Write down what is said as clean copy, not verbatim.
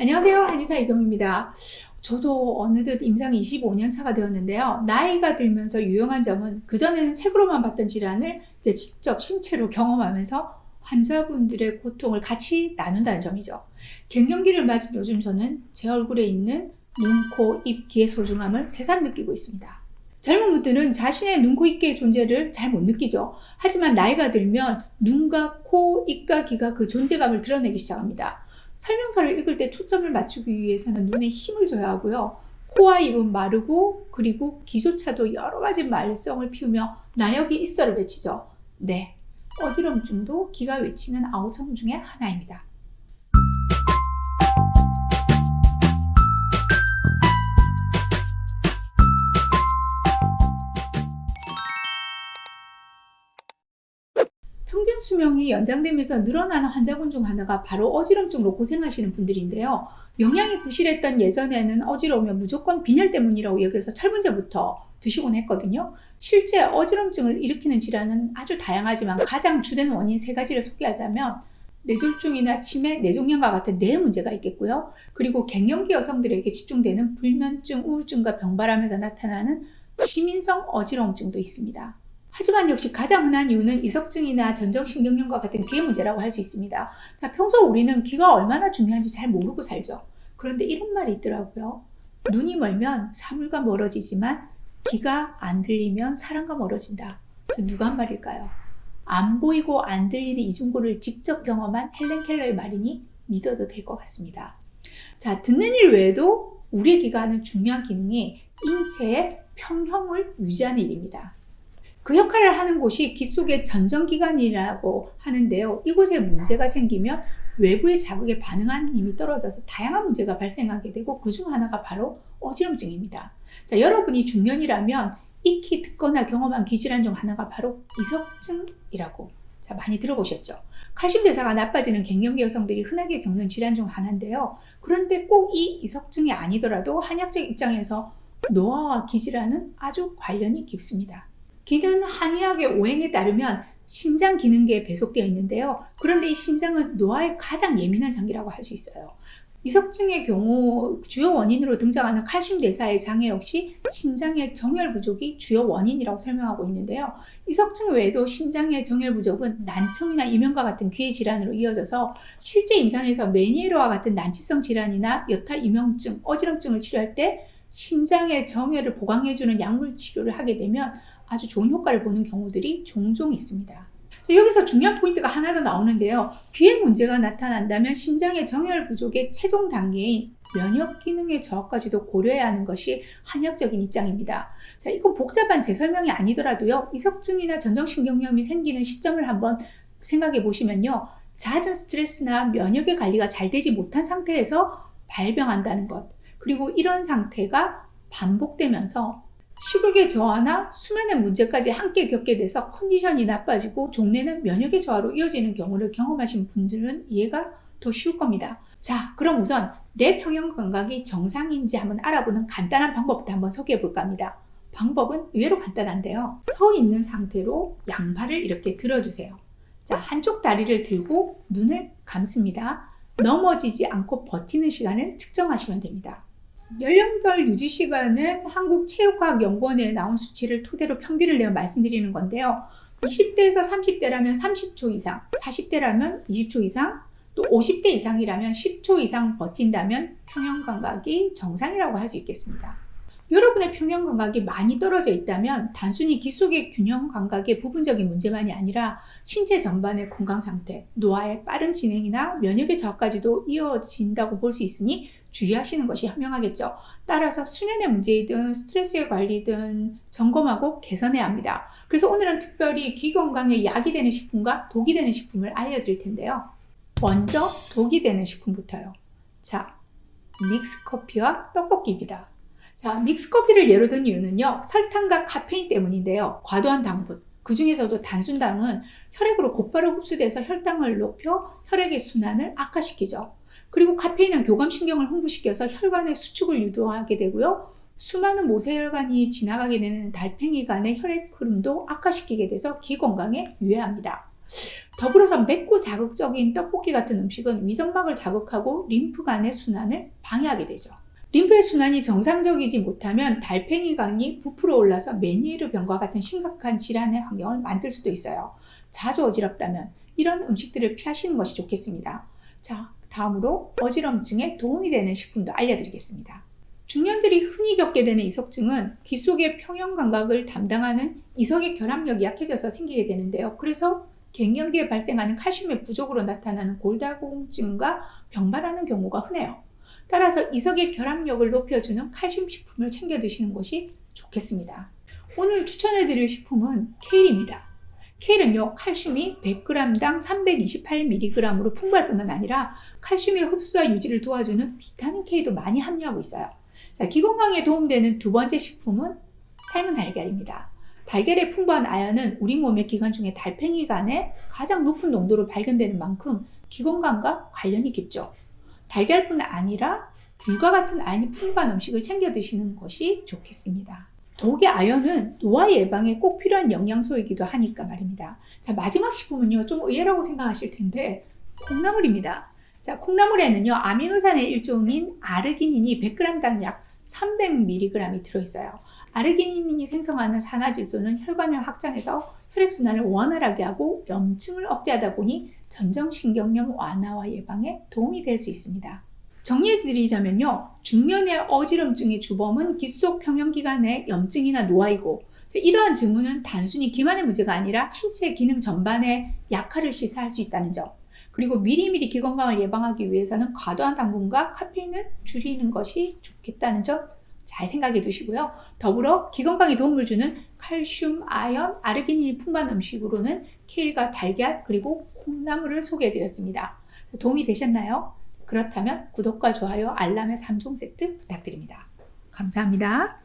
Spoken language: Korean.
안녕하세요. 한의사 이경입니다. 저도 어느덧 임상 25년 차가 되었는데요. 나이가 들면서 유용한 점은 그전에는 책으로만 봤던 질환을 이제 직접 신체로 경험하면서 환자분들의 고통을 같이 나눈다는 점이죠. 갱년기를 맞은 요즘 저는 제 얼굴에 있는 눈, 코, 입, 귀의 소중함을 새삼 느끼고 있습니다. 젊은 분들은 자신의 눈, 코, 입, 귀의 존재를 잘 못 느끼죠. 하지만 나이가 들면 눈과 코, 입과 귀가 그 존재감을 드러내기 시작합니다. 설명서를 읽을 때 초점을 맞추기 위해서는 눈에 힘을 줘야 하고요. 코와 입은 마르고 그리고 귀조차도 여러 가지 말썽을 피우며 나 여기 있어를 외치죠. 네, 어지럼증도 귀가 외치는 아우성 중에 하나입니다. 평균 수명이 연장되면서 늘어나는 환자군 중 하나가 바로 어지럼증으로 고생하시는 분들인데요. 영양이 부실했던 예전에는 어지러우면 무조건 빈혈 때문이라고 여겨서 철분제부터 드시곤 했거든요. 실제 어지럼증을 일으키는 질환은 아주 다양하지만 가장 주된 원인 3가지를 소개하자면 뇌졸중이나 치매, 뇌종양과 같은 뇌 문제가 있겠고요. 그리고 갱년기 여성들에게 집중되는 불면증, 우울증과 병발하면서 나타나는 시민성 어지러움증도 있습니다. 하지만 역시 가장 흔한 이유는 이석증이나 전정신경염과 같은 귀의 문제라고 할 수 있습니다. 자, 평소 우리는 귀가 얼마나 중요한지 잘 모르고 살죠. 그런데 이런 말이 있더라고요. 눈이 멀면 사물과 멀어지지만 귀가 안 들리면 사람과 멀어진다. 저 누가 한 말일까요? 안 보이고 안 들리는 이중고를 직접 경험한 헬렌 켈러의 말이니 믿어도 될 것 같습니다. 자, 듣는 일 외에도 우리의 귀가 하는 중요한 기능이 인체의 평형을 유지하는 일입니다. 그 역할을 하는 곳이 귀 속의 전정기관이라고 하는데요. 이곳에 문제가 생기면 외부의 자극에 반응하는 힘이 떨어져서 다양한 문제가 발생하게 되고 그중 하나가 바로 어지럼증입니다. 자, 여러분이 중년이라면 익히 듣거나 경험한 귀질환 중 하나가 바로 이석증이라고 많이 들어보셨죠? 칼슘 대사가 나빠지는 갱년기 여성들이 흔하게 겪는 질환 중 하나인데요. 그런데 꼭 이 이석증이 아니더라도 한의학적 입장에서 노화와 귀질환은 아주 관련이 깊습니다. 귀는 한의학의 오행에 따르면 신장 기능계에 배속되어 있는데요. 그런데 이 신장은 노화에 가장 예민한 장기라고 할 수 있어요. 이석증의 경우 주요 원인으로 등장하는 칼슘 대사의 장애 역시 신장의 정열 부족이 주요 원인이라고 설명하고 있는데요. 이석증 외에도 신장의 정열 부족은 난청이나 이명과 같은 귀의 질환으로 이어져서 실제 임상에서 메니에르와 같은 난치성 질환이나 여탈 이명증, 어지럼증을 치료할 때 신장의 정열을 보강해주는 약물 치료를 하게 되면 아주 좋은 효과를 보는 경우들이 종종 있습니다. 여기서 중요한 포인트가 하나 더 나오는데요. 귀에 문제가 나타난다면 신장의 정열 부족의 최종 단계인 면역 기능의 저하까지도 고려해야 하는 것이 한의학적인 입장입니다. 자, 이건 복잡한 제 설명이 아니더라도요. 이석증이나 전정신경염이 생기는 시점을 한번 생각해 보시면요. 잦은 스트레스나 면역의 관리가 잘 되지 못한 상태에서 발병한다는 것. 그리고 이런 상태가 반복되면서 식욕의 저하나 수면의 문제까지 함께 겪게 돼서 컨디션이 나빠지고 종래는 면역의 저하로 이어지는 경우를 경험하신 분들은 이해가 더 쉬울 겁니다. 자, 그럼 우선 내 평형 감각이 정상인지 한번 알아보는 간단한 방법부터 한번 소개해 볼까 합니다. 방법은 의외로 간단한데요. 서 있는 상태로 양발을 이렇게 들어주세요. 자, 한쪽 다리를 들고 눈을 감습니다. 넘어지지 않고 버티는 시간을 측정하시면 됩니다. 연령별 유지 시간은 한국체육과학연구원에 나온 수치를 토대로 평균을 내어 말씀드리는 건데요. 20대에서 30대라면 30초 이상, 40대라면 20초 이상, 또 50대 이상이라면 10초 이상 버틴다면 평형 감각이 정상이라고 할 수 있겠습니다. 여러분의 평형 감각이 많이 떨어져 있다면 단순히 귀 속의 균형 감각의 부분적인 문제만이 아니라 신체 전반의 건강 상태, 노화의 빠른 진행이나 면역의 저하까지도 이어진다고 볼 수 있으니 주의하시는 것이 현명하겠죠. 따라서 수면의 문제이든 스트레스의 관리든 점검하고 개선해야 합니다. 그래서 오늘은 특별히 귀 건강에 약이 되는 식품과 독이 되는 식품을 알려드릴 텐데요. 먼저 독이 되는 식품부터요. 자, 믹스커피와 떡볶이입니다. 자, 믹스커피를 예로 든 이유는요. 설탕과 카페인 때문인데요. 과도한 당분, 그 중에서도 단순당은 혈액으로 곧바로 흡수돼서 혈당을 높여 혈액의 순환을 악화시키죠. 그리고 카페인은 교감신경을 흥분시켜서 혈관의 수축을 유도하게 되고요. 수많은 모세혈관이 지나가게 되는 달팽이관의 혈액 흐름도 악화시키게 돼서 귀 건강에 유해합니다. 더불어서 맵고 자극적인 떡볶이 같은 음식은 위점막을 자극하고 림프관의 순환을 방해하게 되죠. 림프의 순환이 정상적이지 못하면 달팽이관이 부풀어 올라서 메니에르병과 같은 심각한 질환의 환경을 만들 수도 있어요. 자주 어지럽다면 이런 음식들을 피하시는 것이 좋겠습니다. 자, 다음으로 어지럼증에 도움이 되는 식품도 알려드리겠습니다. 중년들이 흔히 겪게 되는 이석증은 귀 속의 평형 감각을 담당하는 이석의 결합력이 약해져서 생기게 되는데요. 그래서 갱년기에 발생하는 칼슘의 부족으로 나타나는 골다공증과 병발하는 경우가 흔해요. 따라서 이석의 결합력을 높여주는 칼슘 식품을 챙겨 드시는 것이 좋겠습니다. 오늘 추천해 드릴 식품은 케일입니다. 케일은요, 칼슘이 100g당 328mg으로 풍부할 뿐만 아니라 칼슘의 흡수와 유지를 도와주는 비타민 K도 많이 함유하고 있어요. 자, 기 건강에 도움되는 두 번째 식품은 삶은 달걀입니다. 달걀에 풍부한 아연은 우리 몸의 기관 중에 달팽이관에 가장 높은 농도로 발견되는 만큼 기 건강과 관련이 깊죠. 달걀뿐 아니라 굴과 같은 아연이 풍부한 음식을 챙겨 드시는 것이 좋겠습니다. 더욱이 아연은 노화 예방에 꼭 필요한 영양소이기도 하니까 말입니다. 자, 마지막 식품은요, 좀 의외라고 생각하실 텐데 콩나물입니다. 자, 콩나물에는요, 아미노산의 일종인 아르기닌이 100g당 약 300mg이 들어있어요. 아르기닌이 생성하는 산화질소는 혈관을 확장해서 혈액순환을 원활하게 하고 염증을 억제하다 보니 전정신경염 완화와 예방에 도움이 될 수 있습니다. 정리해드리자면요, 중년의 어지럼증의 주범은 귀 속 평형기관의 염증이나 노화이고, 이러한 증후는 단순히 기만의 문제가 아니라 신체 기능 전반에 약화를 시사할 수 있다는 점, 그리고 미리미리 기 건강을 예방하기 위해서는 과도한 당분과 카페인을 줄이는 것이 좋겠다는 점 잘 생각해 두시고요. 더불어 기 건강에 도움을 주는 칼슘, 아연, 아르기닌이 풍부한 음식으로는 케일과 달걀 그리고 콩나물을 소개해 드렸습니다. 도움이 되셨나요? 그렇다면 구독과 좋아요, 알람의 3종 세트 부탁드립니다. 감사합니다.